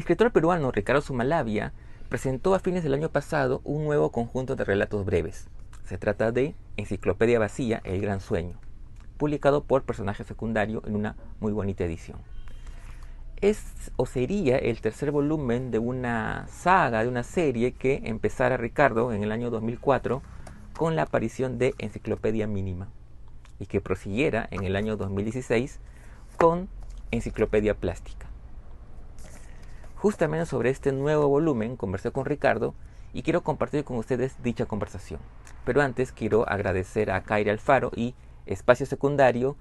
escritor peruano Ricardo Zumalabia presentó a fines del año pasado un nuevo conjunto de relatos breves. Se trata de Enciclopedia Vacía, El Gran Sueño, publicado por Personaje Secundario en una muy bonita edición. Es o sería el tercer volumen de una saga, de una serie que empezara Ricardo en el año 2004 con la aparición de Enciclopedia Mínima y que prosiguiera en el año 2016 con Enciclopedia Plástica. Justamente sobre este nuevo volumen conversé con Ricardo y quiero compartir con ustedes dicha conversación. Pero antes quiero agradecer a Kaira Alfaro y Espacio Secundario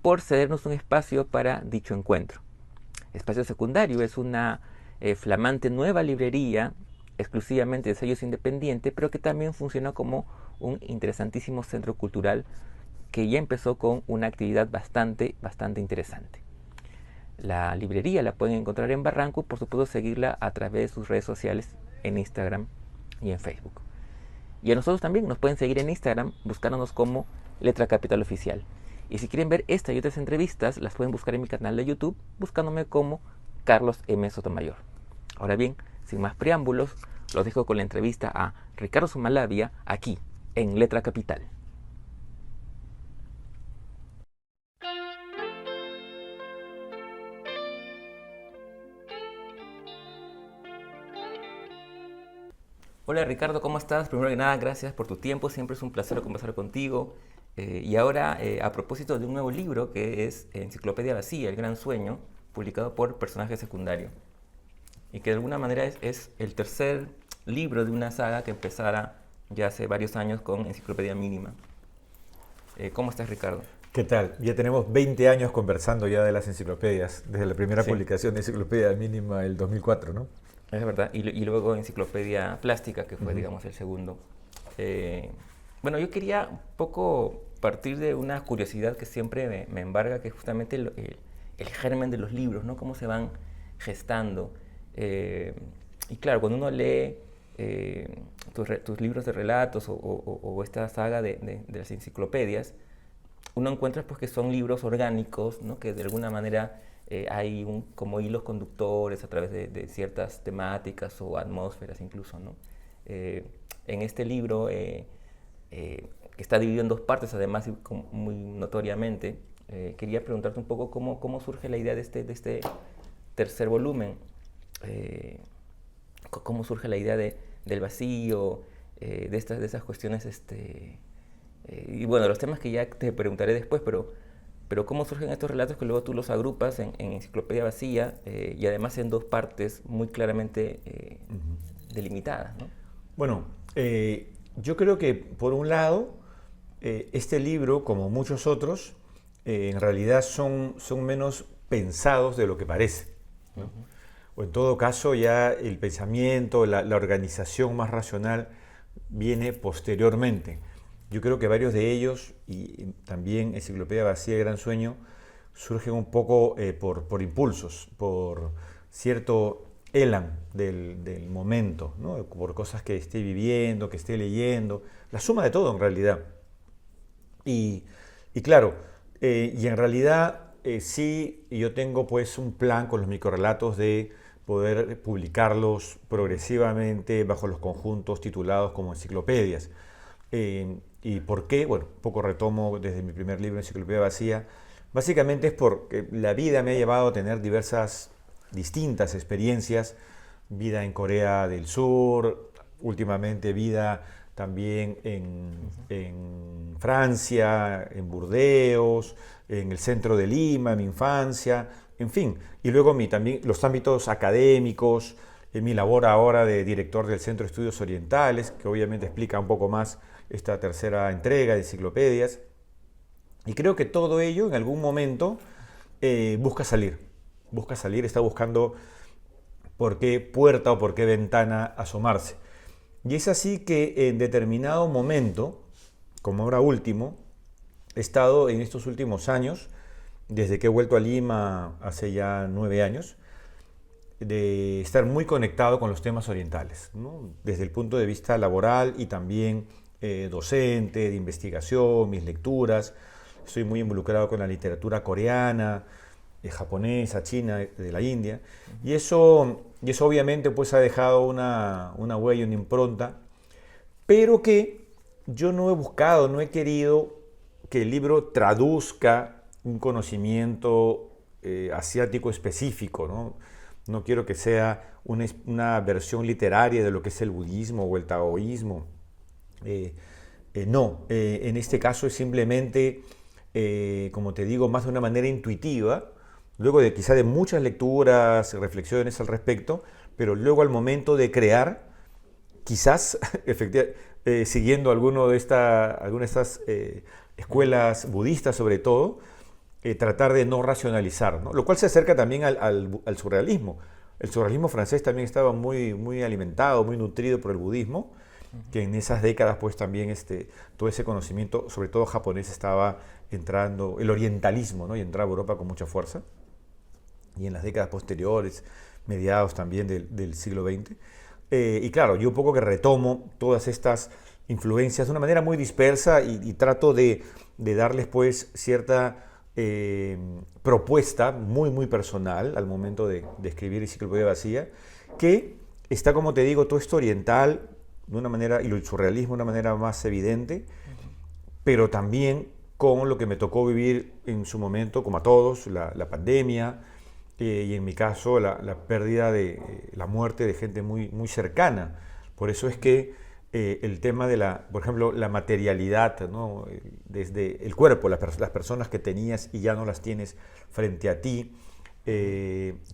por cedernos un espacio para dicho encuentro. Espacio Secundario es una flamante nueva librería exclusivamente de sellos independientes, pero que también funciona como un interesantísimo centro cultural que ya empezó con una actividad bastante interesante. La librería la pueden encontrar en Barranco y por supuesto seguirla a través de sus redes sociales en Instagram y en Facebook. Y a nosotros también nos pueden seguir en Instagram buscándonos como Letra Capital Oficial. Y si quieren ver esta y otras entrevistas, las pueden buscar en mi canal de YouTube buscándome como Carlos M. Sotomayor. Ahora bien, sin más preámbulos, los dejo con la entrevista a Ricardo Zumalabia aquí en Letra Capital. Hola Ricardo, ¿cómo estás? Primero que nada, gracias por tu tiempo, siempre es un placer conversar contigo. Y ahora, a propósito de un nuevo libro que es Enciclopedia Vacía, El Gran Sueño, publicado por Personaje Secundario, y que de alguna manera es el tercer libro de una saga que empezara ya hace varios años con Enciclopedia Mínima. ¿Cómo estás, Ricardo? ¿Qué tal? Ya tenemos 20 años conversando ya de las enciclopedias, desde la primera Sí, publicación de Enciclopedia Mínima el 2004, ¿no? es verdad. Y luego Enciclopedia Plástica, que fue, Ujú. digamos, el segundo. Eh, bueno, yo quería un poco partir de una curiosidad que siempre me embarga, que es justamente el germen de los libros, ¿no? Cómo se van gestando. Eh, y claro, cuando uno lee tus libros de relatos o esta saga de las enciclopedias, uno encuentra pues que son libros orgánicos, ¿no? Que de alguna manera hay como hilos conductores a través de ciertas temáticas o atmósferas incluso, ¿no? Eh, en este libro, que está dividido en dos partes, además muy notoriamente, quería preguntarte un poco cómo surge la idea de este tercer volumen. Eh, cómo surge la idea del vacío, de esas cuestiones, y bueno, los temas que ya te preguntaré después, pero cómo surgen estos relatos que luego tú los agrupas en Enciclopedia Vacía y además en dos partes muy claramente Ujú. delimitadas, ¿no? Bueno, yo creo que por un lado, este libro, como muchos otros, en realidad son menos pensados de lo que parece, ¿no? Ujú. O en todo caso ya el pensamiento, la organización más racional viene posteriormente. Yo creo que varios de ellos, y también Enciclopedia Vacía y Gran Sueño, surgen un poco por impulsos, por cierto elan del momento, ¿no? Por cosas que esté viviendo, que esté leyendo, la suma de todo en realidad. Y, y claro, y en realidad sí, yo tengo pues un plan con los microrelatos de poder publicarlos progresivamente bajo los conjuntos titulados como enciclopedias. ¿Y por qué? Bueno, un poco retomo desde mi primer libro, Enciclopedia Vacía. Básicamente es porque la vida me ha llevado a tener diversas, distintas experiencias. Vida en Corea del Sur, últimamente vida también en Francia, en Burdeos, en el centro de Lima, mi infancia, en fin. Y luego también los ámbitos académicos, en mi labor ahora de director del Centro de Estudios Orientales, que obviamente explica un poco más esta tercera entrega de enciclopedias. Y creo que todo ello en algún momento busca salir, está buscando por qué puerta o por qué ventana asomarse. Y es así que en determinado momento, como ahora último, he estado en estos últimos años, desde que he vuelto a Lima hace ya 9 años, de estar muy conectado con los temas orientales, ¿no? Desde el punto de vista laboral y también docente, de investigación, mis lecturas. Estoy muy involucrado con la literatura coreana, japonesa, china, de la India. Y eso y eso obviamente pues ha dejado una huella, una impronta, pero que yo no he buscado, no he querido que el libro traduzca un conocimiento asiático específico, ¿no? No quiero que sea una versión literaria de lo que es el budismo o el taoísmo. No, en este caso es simplemente, como te digo, más de una manera intuitiva, luego de quizá de muchas lecturas, reflexiones al respecto, pero luego al momento de crear, quizás siguiendo alguna de estas escuelas budistas sobre todo, tratar de no racionalizar, ¿no? Lo cual se acerca también al surrealismo. El surrealismo francés también estaba muy, muy alimentado, muy nutrido por el budismo, que en esas décadas pues también todo ese conocimiento, sobre todo japonés, estaba entrando, el orientalismo, ¿no? Y entraba a Europa con mucha fuerza. Y en las décadas posteriores, mediados también del siglo XX. Y claro, yo un poco que retomo todas estas influencias de una manera muy dispersa y trato de darles pues cierta propuesta muy muy personal al momento de escribir Enciclopedia Vacía, que está, como te digo, todo esto oriental de una manera, y el surrealismo de una manera más evidente, pero también con lo que me tocó vivir en su momento, como a todos, la pandemia, y en mi caso la pérdida de la muerte de gente muy, muy cercana. Por eso es que el tema de por ejemplo, la materialidad, ¿no? Desde el cuerpo, las personas que tenías y ya no las tienes frente a ti,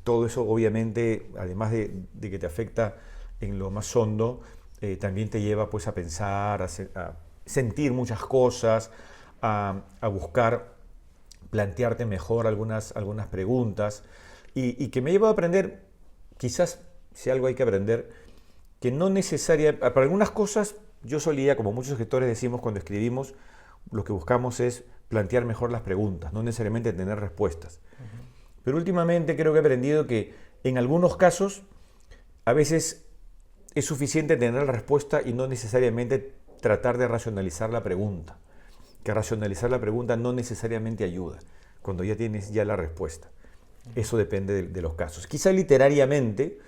todo eso obviamente, además de que te afecta en lo más hondo, también te lleva pues a pensar, a sentir muchas cosas, a buscar plantearte mejor algunas preguntas, y que me ha llevado a aprender, quizás si algo hay que aprender, que no necesariamente, para algunas cosas yo solía, como muchos escritores decimos cuando escribimos, lo que buscamos es plantear mejor las preguntas, no necesariamente tener respuestas. Pero últimamente creo que he aprendido que en algunos casos a veces es suficiente tener la respuesta y no necesariamente tratar de racionalizar la pregunta. Que racionalizar la pregunta no necesariamente ayuda cuando ya tienes la respuesta. Eso depende de los casos. Quizá literariamente,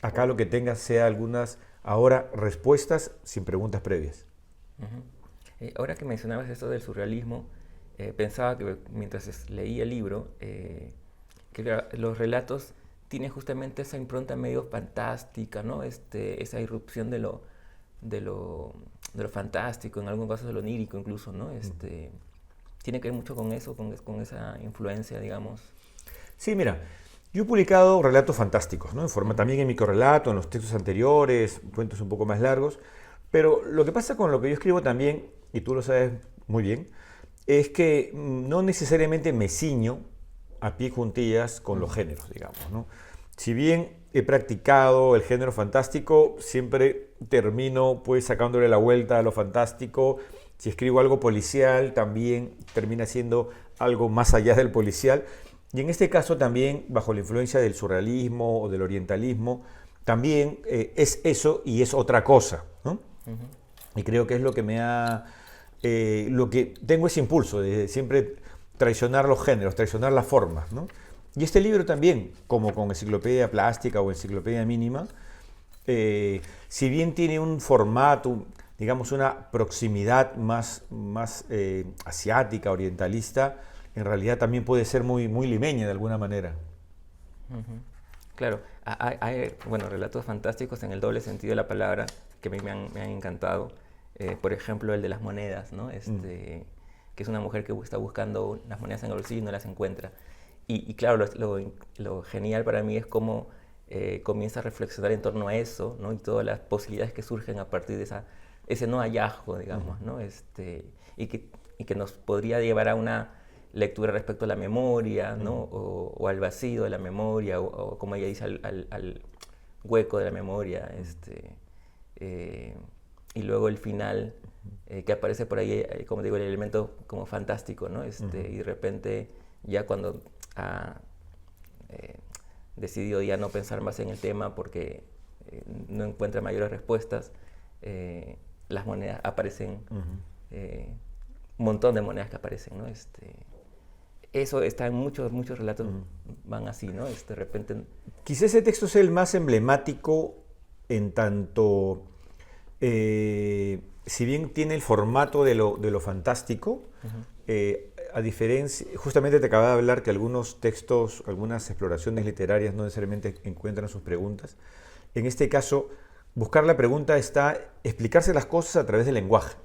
acá lo que tengas sea algunas, ahora, respuestas sin preguntas previas. Ahora que mencionabas esto del surrealismo, pensaba que mientras leía el libro, que los relatos tienen justamente esa impronta medio fantástica, ¿no? Esa irrupción de lo fantástico, en algunos casos de lo onírico incluso, ¿no? Tiene que ver mucho con eso, con esa influencia, digamos. Sí, mira, yo he publicado relatos fantásticos, ¿no? En forma también en microrelato, en los textos anteriores, cuentos un poco más largos, pero lo que pasa con lo que yo escribo también, y tú lo sabes muy bien, es que no necesariamente me ciño a pie juntillas con los géneros, digamos, ¿no? Si bien he practicado el género fantástico, siempre termino pues sacándole la vuelta a lo fantástico. Si escribo algo policial, también termina siendo algo más allá del policial. Y en este caso también, bajo la influencia del surrealismo o del orientalismo, también es eso y es otra cosa, ¿no? Y creo que es lo que lo que tengo ese impulso de siempre traicionar los géneros, traicionar las formas, ¿no? Y este libro también, como con Enciclopedia Plástica o Enciclopedia Mínima, si bien tiene un formato, digamos una proximidad más asiática, orientalista, en realidad también puede ser muy, muy limeña de alguna manera. Claro, hay relatos fantásticos en el doble sentido de la palabra que a mí me han encantado. Por ejemplo, el de las monedas, ¿no? Que es una mujer que está buscando las monedas en el bolsillo y no las encuentra. Y claro, lo genial para mí es cómo comienza a reflexionar en torno a eso, ¿no? Y todas las posibilidades que surgen a partir de ese no hallazgo, digamos, ¿no? Y que nos podría llevar a una lectura respecto a la memoria, ¿no? O al vacío de la memoria, o como ella dice, al hueco de la memoria, y luego el final, que aparece por ahí, como digo, el elemento como fantástico, ¿no? Y de repente, ya cuando ha decidido ya no pensar más en el tema porque no encuentra mayores respuestas, las monedas aparecen, un montón de monedas que aparecen, ¿no? Eso está en muchos relatos, van así, ¿no? De repente... Quizás ese texto es el más emblemático en tanto, si bien tiene el formato de lo fantástico, a diferencia, justamente te acababa de hablar que algunos textos, algunas exploraciones literarias no necesariamente encuentran sus preguntas. En este caso, buscar la pregunta está explicarse las cosas a través del lenguaje.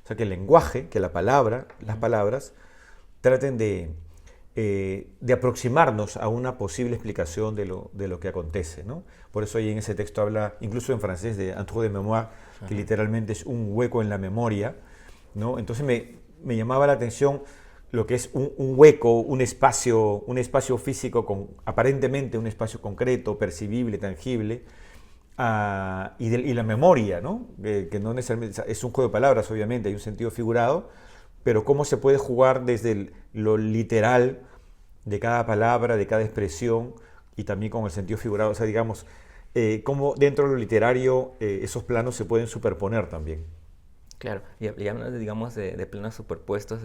O sea, que el lenguaje, que la palabra, las palabras, traten de aproximarnos a una posible explicación de lo que acontece, ¿no? Por eso ahí en ese texto habla, incluso en francés, de un trou de mémoire, que literalmente es un hueco en la memoria, ¿no? Entonces me llamaba la atención lo que es un hueco, un espacio físico, aparentemente un espacio concreto, percibible, tangible, y la memoria, ¿no? Que no necesariamente es un juego de palabras, obviamente, hay un sentido figurado, pero cómo se puede jugar desde lo literal de cada palabra, de cada expresión, y también con el sentido figurado, o sea, digamos, cómo dentro de lo literario esos planos se pueden superponer también. Claro, y hablando, digamos, de planos superpuestos,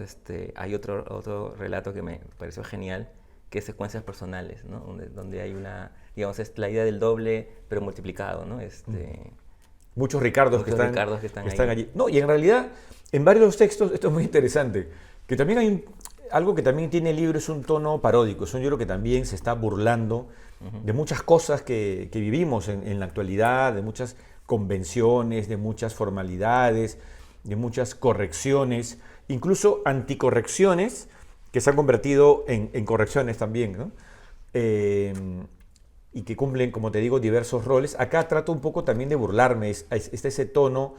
hay otro relato que me pareció genial, que es secuencias personales, ¿no? Donde hay una, digamos, es la idea del doble, pero multiplicado, ¿no? Muchos Ricardos que están ahí. allí. No, y en realidad, en varios de los textos, esto es muy interesante, que también hay algo que también tiene el libro, es un tono paródico, es un libro que también se está burlando de muchas cosas que vivimos en la actualidad, de muchas convenciones, de muchas formalidades, de muchas correcciones, incluso anticorrecciones que se han convertido en correcciones también, ¿no? Y que cumplen, como te digo, diversos roles. Acá trato un poco también de burlarme, está ese tono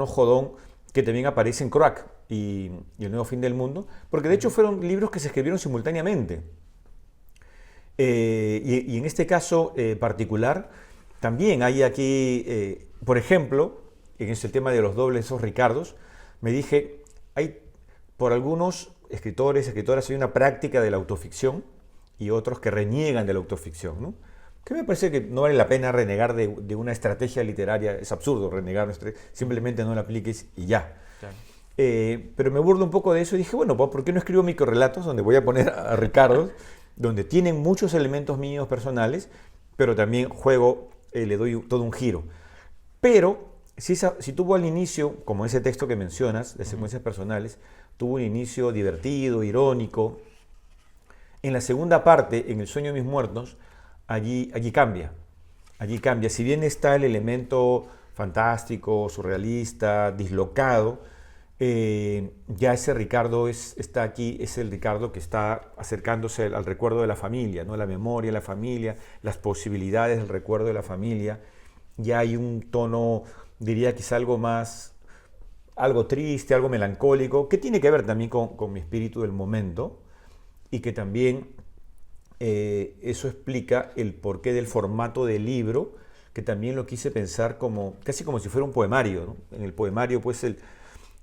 jodón que también aparece en Croac y El Nuevo Fin del Mundo, porque de hecho fueron libros que se escribieron simultáneamente. Y en este caso particular, también hay aquí, por ejemplo, en el tema de los dobles, esos Ricardos, me dije, por algunos escritores, escritoras, hay una práctica de la autoficción y otros que reniegan de la autoficción, ¿no? Que me parece que no vale la pena renegar de una estrategia literaria, es absurdo renegar, simplemente no la apliques y ya. Claro. Pero me burlo un poco de eso y dije, bueno, ¿por qué no escribo microrelatos donde voy a poner a Ricardo, donde tienen muchos elementos míos personales, pero también juego, le doy todo un giro? Pero si tuvo al inicio, como ese texto que mencionas, de secuencias personales, tuvo un inicio divertido, irónico, en la segunda parte, en El sueño de mis muertos, allí cambia. Allí cambia. Si bien está el elemento fantástico, surrealista, dislocado, ya ese Ricardo está aquí, es el Ricardo que está acercándose al recuerdo de la familia, ¿no? La memoria de la familia, las posibilidades del recuerdo de la familia. Ya hay un tono, diría quizá algo triste, algo melancólico, que tiene que ver también con mi espíritu del momento, y que también eso explica el porqué del formato del libro, que también lo quise pensar casi como si fuera un poemario, ¿no? En el poemario, pues,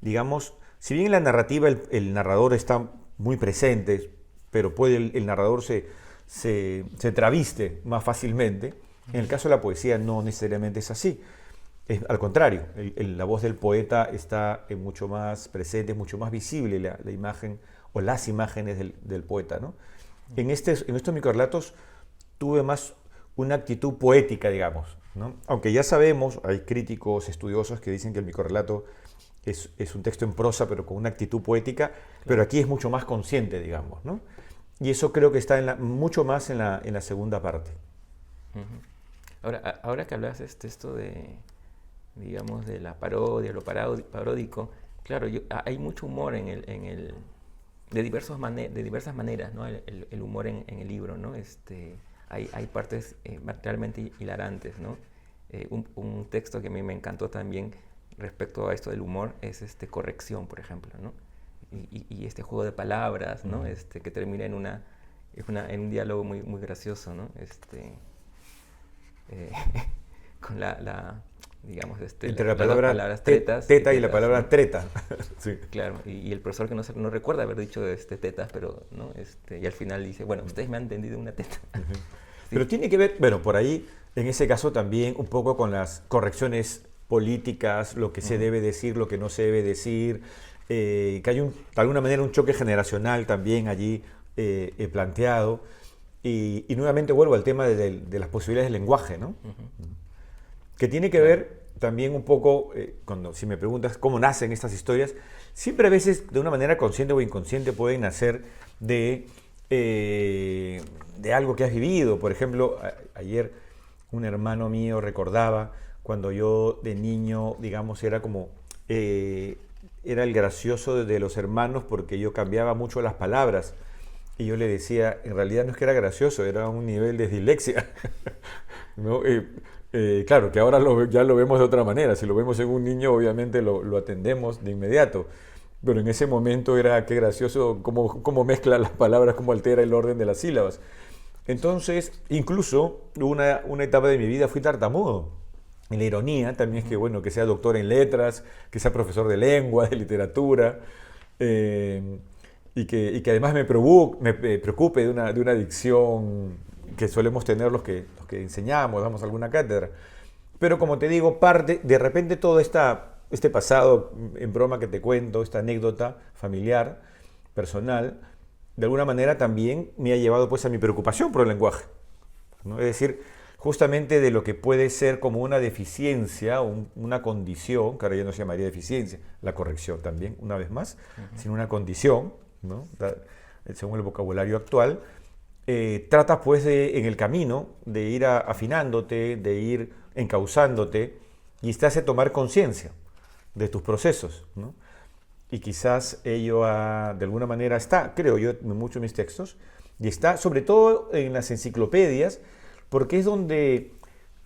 digamos, si bien en la narrativa el narrador está muy presente, pero el narrador se traviste más fácilmente, en el caso de la poesía no necesariamente es así. Al contrario, la voz del poeta está mucho más presente, es mucho más visible la imagen o las imágenes del poeta, ¿no? En estos microrelatos tuve más una actitud poética, digamos, ¿no? Aunque ya sabemos, hay críticos estudiosos que dicen que el microrelato es un texto en prosa, pero con una actitud poética, claro. Pero aquí es mucho más consciente, digamos, ¿no? Y eso creo que está mucho más en la segunda parte. Ahora que hablas esto de, digamos, de la parodia, lo paródico, claro, hay mucho humor de diversas maneras, ¿no? El humor en el libro, ¿no? Hay partes realmente hilarantes, ¿no? Un texto que a mí me encantó también respecto a esto del humor es Corrección, por ejemplo, ¿no? Y este juego de palabras, ¿no? Que termina en un diálogo muy, muy gracioso, ¿no? Con digamos, entre la palabra palabras tretas, teta y la palabra, ¿no? Treta. Sí. Claro, y el profesor que no recuerda haber dicho tetas, pero, ¿no? Y al final dice, bueno, ustedes me han entendido una teta. Sí. Pero tiene que ver, bueno, por ahí, en ese caso también un poco con las correcciones políticas, lo que se debe decir, lo que no se debe decir, que hay de alguna manera un choque generacional también allí he planteado. Y nuevamente vuelvo al tema de las posibilidades del lenguaje, ¿no? Que tiene que ver también un poco, si me preguntas cómo nacen estas historias, siempre a veces de una manera consciente o inconsciente pueden nacer de algo que has vivido. Por ejemplo, ayer un hermano mío recordaba cuando yo de niño, digamos, era el gracioso de los hermanos porque yo cambiaba mucho las palabras. Y yo le decía, en realidad no es que era gracioso, era un nivel de dislexia. ¿No? Claro, que ahora ya lo vemos de otra manera. Si lo vemos en un niño, obviamente lo atendemos de inmediato. Pero en ese momento era, qué gracioso, cómo mezcla las palabras, cómo altera el orden de las sílabas. Entonces, incluso una etapa de mi vida fui tartamudo. Y la ironía también es que, bueno, que sea doctor en letras, que sea profesor de lengua, de literatura, y que además me preocupe de una dicción que solemos tener los que enseñamos, damos alguna cátedra. Pero como te digo, de repente todo este pasado en broma que te cuento, esta anécdota familiar, personal, de alguna manera también me ha llevado pues a mi preocupación por el lenguaje, ¿no? Es decir, justamente de lo que puede ser como una deficiencia, una condición, que ahora ya no se llamaría deficiencia, la corrección también, una vez más, sino una condición, ¿no? Según el vocabulario actual, tratas pues en el camino de ir afinándote, de ir encauzándote y te hace tomar conciencia de tus procesos, ¿no? Y quizás ello de alguna manera está, creo yo, mucho en mis textos, y está sobre todo en las enciclopedias, porque es donde,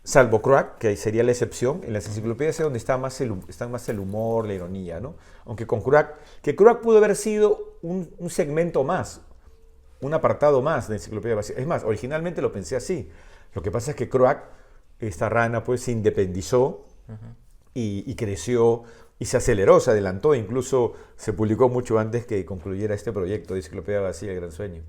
salvo Cruac, que sería la excepción, en las enciclopedias es donde está más el humor, la ironía, ¿no? Aunque con Cruac, que Cruac pudo haber sido un segmento más, un apartado más de Enciclopedia Vacía. Es más, originalmente lo pensé así. Lo que pasa es que Cruac, esta rana, pues se independizó y creció y se aceleró, se adelantó, incluso se publicó mucho antes que concluyera este proyecto de Enciclopedia Vacía, El Gran Sueño.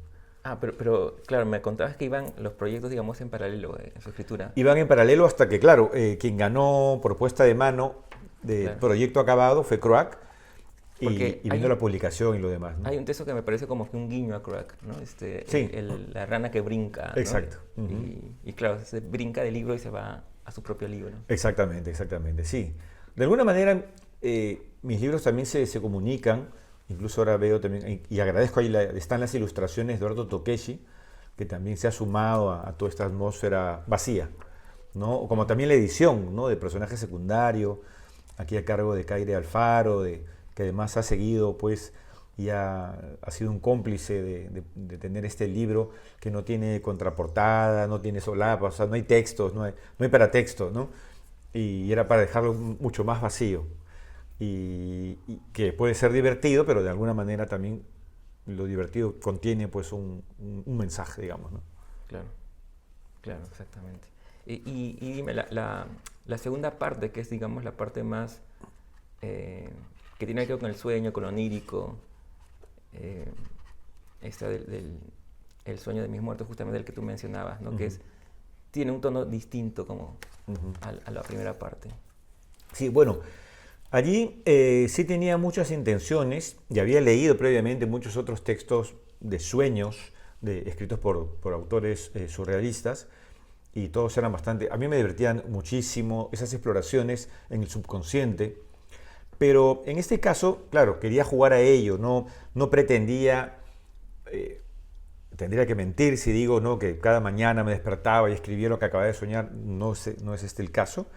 Pero claro, me contabas que iban los proyectos, digamos, en paralelo en su escritura. Iban en paralelo hasta que, claro, quien ganó por puesta de mano del proyecto acabado fue Cruac, y vino la publicación y lo demás, ¿no? Hay un texto que me parece como que un guiño a Cruac, ¿no? Sí. La rana que brinca, ¿no? Exacto. Y claro, se brinca del libro y se va a su propio libro. Exactamente, sí. De alguna manera, mis libros también se comunican. Incluso ahora veo también, y agradezco, ahí están las ilustraciones de Eduardo Tokeshi, que también se ha sumado a toda esta atmósfera vacía, ¿no? Como también la edición, ¿no? De personaje secundario, aquí a cargo de Caire Alfaro, que además ha seguido, pues, y ha sido un cómplice de tener este libro que no tiene contraportada, no tiene solapa, o sea, no hay textos, no hay paratextos, ¿no? Y era para dejarlo mucho más vacío. Y que puede ser divertido, pero de alguna manera también lo divertido contiene pues un mensaje, digamos, ¿no? Claro, exactamente. Y dime, la segunda parte, que es, digamos, la parte más que tiene que ver con el sueño, con lo onírico, esta el sueño de mis muertos, justamente el que tú mencionabas, ¿no? Que tiene un tono distinto como a la primera parte. Sí, bueno, allí sí tenía muchas intenciones y había leído previamente muchos otros textos de sueños escritos por autores surrealistas, y todos eran bastante... A mí me divertían muchísimo esas exploraciones en el subconsciente, pero en este caso, claro, quería jugar a ello, no pretendía... tendría que mentir si digo, ¿no?, que cada mañana me despertaba y escribía lo que acababa de soñar. No es este el caso,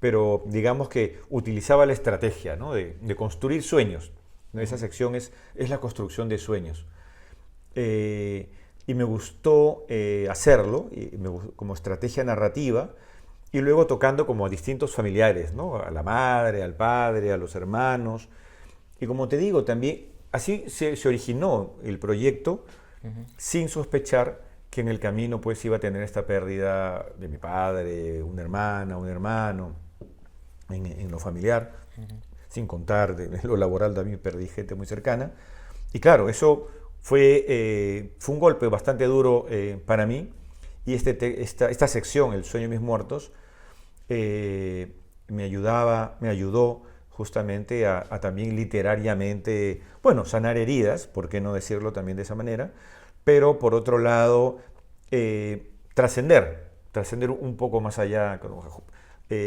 pero digamos que utilizaba la estrategia, ¿no?, de construir sueños. Esa sección es la construcción de sueños. Y me gustó hacerlo como estrategia narrativa, y luego tocando como a distintos familiares, ¿no?, a la madre, al padre, a los hermanos. Y como te digo, también así se originó el proyecto, sin sospechar que en el camino pues iba a tener esta pérdida de mi padre, una hermana, un hermano, en lo familiar, sin contar de lo laboral. También perdí gente muy cercana. Y claro, eso fue un golpe bastante duro para mí, y esta sección, El sueño de mis muertos, me ayudó justamente a también literariamente, bueno, sanar heridas, por qué no decirlo también de esa manera, pero por otro lado, trascender un poco más allá,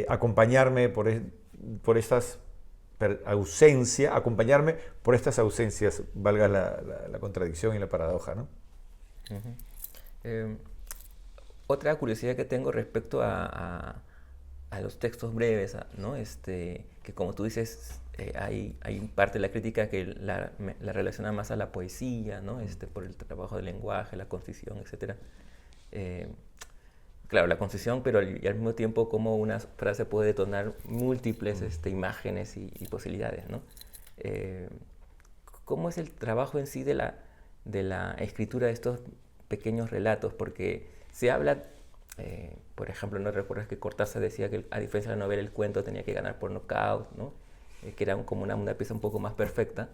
acompañarme por estas acompañarme por estas ausencias, valga la contradicción y la paradoja, ¿no? Ujú. Eh, Otra curiosidad que tengo respecto a los textos breves, ¿no? Que como tú dices, hay parte de la crítica que la relaciona más a la poesía, ¿no? Por el trabajo del lenguaje, la concisión, etcétera. Eh, claro, la concisión, pero y al mismo tiempo como una frase puede detonar múltiples imágenes y posibilidades, ¿no? Eh, ¿Cómo es el trabajo en sí de la escritura de estos pequeños relatos? Porque se habla, por ejemplo, ¿no recuerdas que Cortázar decía que a diferencia de la novela, el cuento tenía que ganar por nocaut, ¿no? Que era como una pieza un poco más perfecta,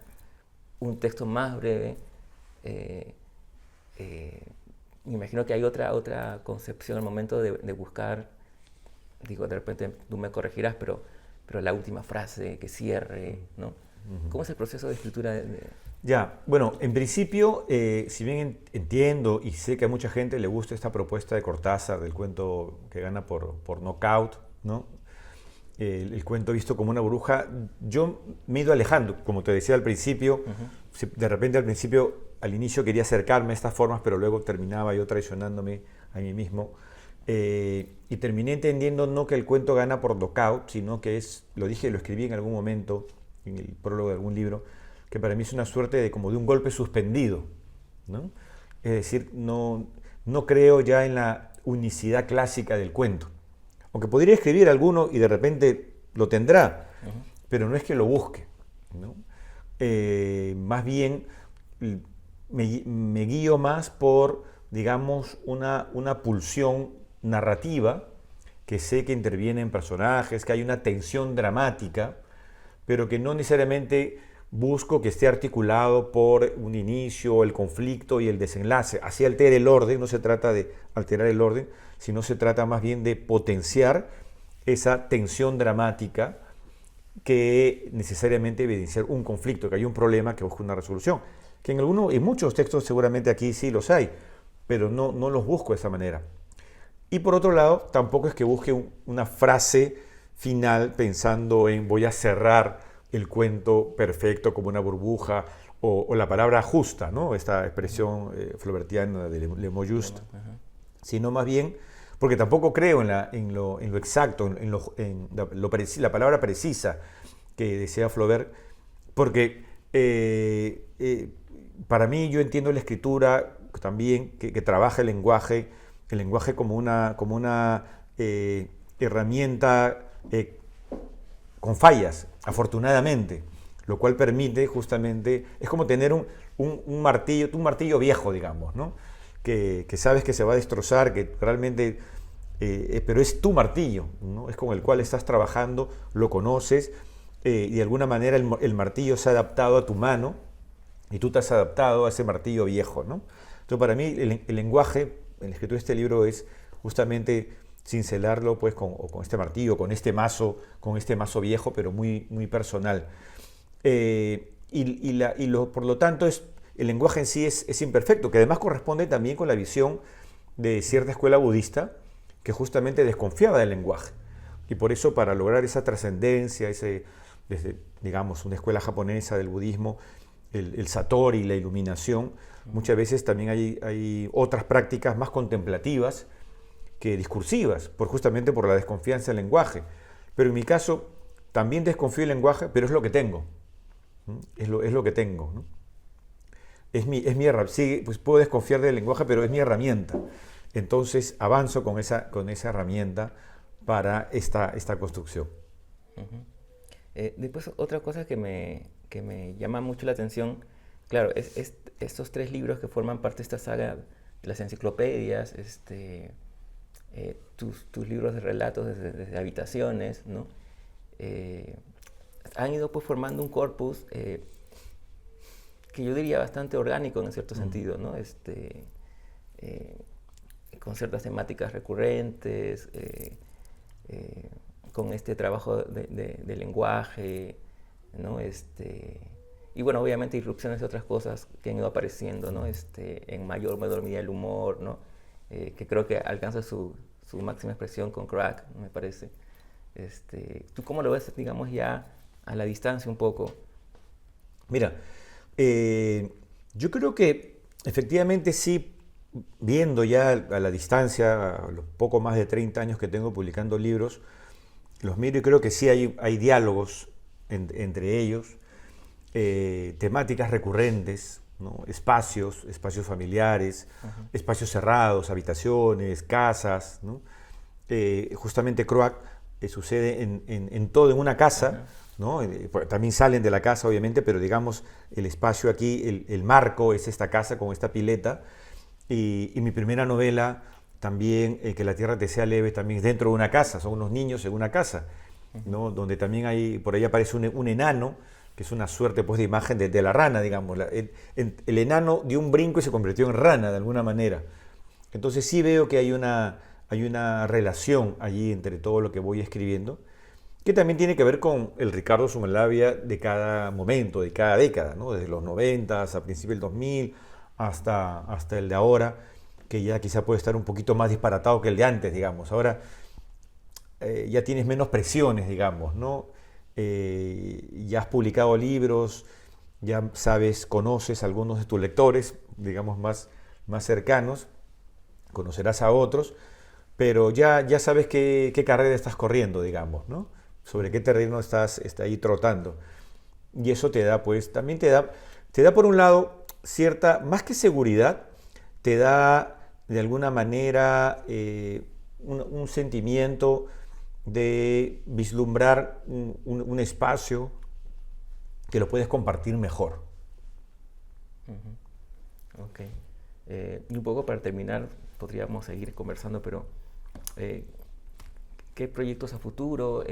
un texto más breve. eh, eh, Me imagino que hay otra concepción al momento de buscar, digo, de repente tú me corregirás, pero la última frase que cierre, ¿no? ¿Cómo es el proceso de escritura Ya, bueno, en principio, si bien entiendo y sé que a mucha gente le gusta esta propuesta de Cortázar, del cuento que gana por nocaut, ¿no? El cuento visto como una burbuja, yo me he ido alejando, como te decía al principio, de repente al inicio quería acercarme a estas formas, pero luego terminaba yo traicionándome a mí mismo, y terminé entendiendo no que el cuento gana por nocaut, sino que lo dije, lo escribí en algún momento, en el prólogo de algún libro, que para mí es una suerte de como de un golpe suspendido, ¿no? Es decir, no creo ya en la unicidad clásica del cuento. Aunque podría escribir alguno y de repente lo tendrá, pero no es que lo busque, ¿no? Más bien me guío más por, digamos, una pulsión narrativa que sé que interviene en personajes, que hay una tensión dramática, pero que no necesariamente busco que esté articulado por un inicio, el conflicto y el desenlace. Así altere el orden, no se trata de alterar el orden, sino se trata más bien de potenciar esa tensión dramática que necesariamente evidenciar un conflicto, que hay un problema que busca una resolución. Que en muchos textos seguramente aquí sí los hay, pero no los busco de esa manera. Y por otro lado, tampoco es que busque una frase final pensando en voy a cerrar el cuento perfecto como una burbuja o la palabra justa, ¿no? Esta expresión flaubertiana de le mot juste, sino más bien, porque tampoco creo en lo exacto, en la palabra precisa que decía Flaubert, porque para mí yo entiendo la escritura también que trabaja el lenguaje como una herramienta con fallas, afortunadamente, lo cual permite justamente, es como tener un martillo viejo, digamos, ¿no? Que sabes que se va a destrozar, que realmente, pero es tu martillo, ¿no? Es con el cual estás trabajando, lo conoces, y de alguna manera el martillo se ha adaptado a tu mano y tú te has adaptado a ese martillo viejo, ¿no? Entonces para mí el lenguaje, en la escritura de este libro es justamente cincelarlo pues con este martillo, con este mazo viejo, pero muy, muy personal. Por lo tanto, el lenguaje en sí es imperfecto, que además corresponde también con la visión de cierta escuela budista que justamente desconfiaba del lenguaje. Y por eso, para lograr esa trascendencia, desde, digamos, una escuela japonesa del budismo, el satori, la iluminación, muchas veces también hay otras prácticas más contemplativas que discursivas, justamente por la desconfianza del lenguaje. Pero en mi caso, también desconfío del lenguaje, pero es lo que tengo. Es lo que tengo, ¿no? Sí, pues puedo desconfiar del lenguaje, pero es mi herramienta. Entonces avanzo con esa herramienta para esta construcción. Después, otra cosa que me llama mucho la atención, claro, es estos tres libros que forman parte de esta saga de las enciclopedias, tus libros de relatos desde habitaciones, ¿no? Han ido pues formando un corpus que yo diría bastante orgánico en cierto sentido, ¿no? Con ciertas temáticas recurrentes, con este trabajo de lenguaje, ¿no? Y bueno, obviamente irrupciones de otras cosas que han ido apareciendo, ¿no? En mayor o menor medida el humor, ¿no? Que creo que alcanza su máxima expresión con Crack, me parece. ¿Tú cómo lo ves, digamos, ya a la distancia un poco? Mira, yo creo que efectivamente sí, viendo ya a la distancia, a los poco más de 30 años que tengo publicando libros, los miro y creo que sí hay diálogos entre ellos, temáticas recurrentes, ¿no? Espacios familiares, espacios cerrados, habitaciones, casas, ¿no? Justamente Croac sucede en todo, en una casa, ¿no? También salen de la casa, obviamente, pero digamos, el espacio aquí, el marco es esta casa con esta pileta. Y mi primera novela, también, Que la tierra te sea leve, también es dentro de una casa, son unos niños en una casa, ¿no? Donde también por ahí aparece un enano, que es una suerte pues, de imagen de la rana, digamos. El enano dio un brinco y se convirtió en rana, de alguna manera. Entonces sí veo que hay una relación allí entre todo lo que voy escribiendo, que también tiene que ver con el Ricardo Zumalabia de cada momento, de cada década, ¿no? Desde los 90 a principios del 2000 hasta el de ahora, que ya quizá puede estar un poquito más disparatado que el de antes, digamos. Ahora ya tienes menos presiones, digamos, ¿no? Ya has publicado libros, ya sabes, conoces a algunos de tus lectores, digamos, más cercanos, conocerás a otros, pero ya sabes qué carrera estás corriendo, digamos, ¿no? Sobre qué terreno estás ahí trotando. Y eso te da, pues, también te da por un lado cierta, más que seguridad, te da de alguna manera un sentimiento de vislumbrar un espacio que lo puedes compartir mejor. Ok. Y un poco para terminar, podríamos seguir conversando, pero ¿qué proyectos a futuro?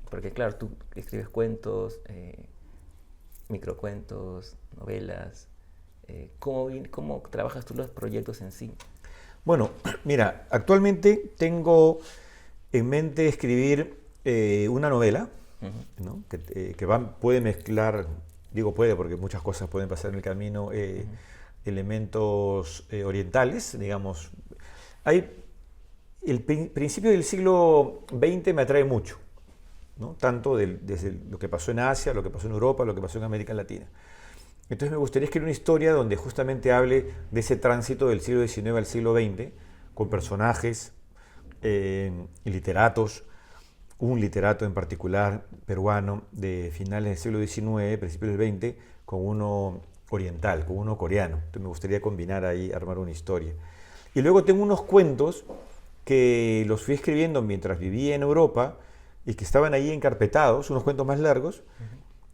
Porque claro, tú escribes cuentos, microcuentos, novelas. ¿Cómo trabajas tú los proyectos en sí? Bueno, mira, actualmente tengo en mente escribir una novela, ¿no? Que puede mezclar, digo puede porque muchas cosas pueden pasar en el camino, elementos orientales, digamos. El principio del siglo XX me atrae mucho, ¿no? Tanto desde lo que pasó en Asia, lo que pasó en Europa, lo que pasó en América Latina. Entonces me gustaría escribir una historia donde justamente hable de ese tránsito del siglo XIX al siglo XX, con personajes, literatos, un literato en particular peruano de finales del siglo XIX, principios del XX, con uno oriental, con uno coreano. Entonces me gustaría combinar ahí, armar una historia. Y luego tengo unos cuentos que los fui escribiendo mientras vivía en Europa y que estaban ahí encarpetados, unos cuentos más largos,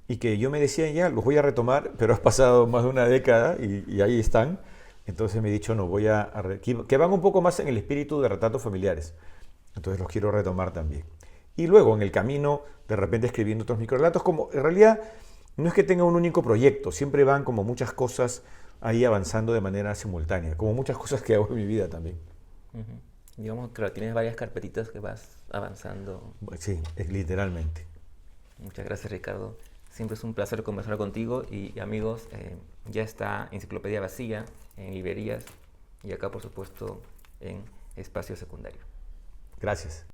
y que yo me decía ya, los voy a retomar, pero ha pasado más de una década y ahí están. Entonces me he dicho, no, que van un poco más en el espíritu de retratos familiares. Entonces los quiero retomar también. Y luego en el camino, de repente escribiendo otros microrelatos, como en realidad no es que tenga un único proyecto, siempre van como muchas cosas ahí avanzando de manera simultánea, como muchas cosas que hago en mi vida también. Digamos que tienes varias carpetitas que vas avanzando. Sí, literalmente. Muchas gracias, Ricardo. Siempre es un placer conversar contigo y amigos, ya está Enciclopedia Vacía en librerías y acá, por supuesto, en Espacio Secundario. Gracias.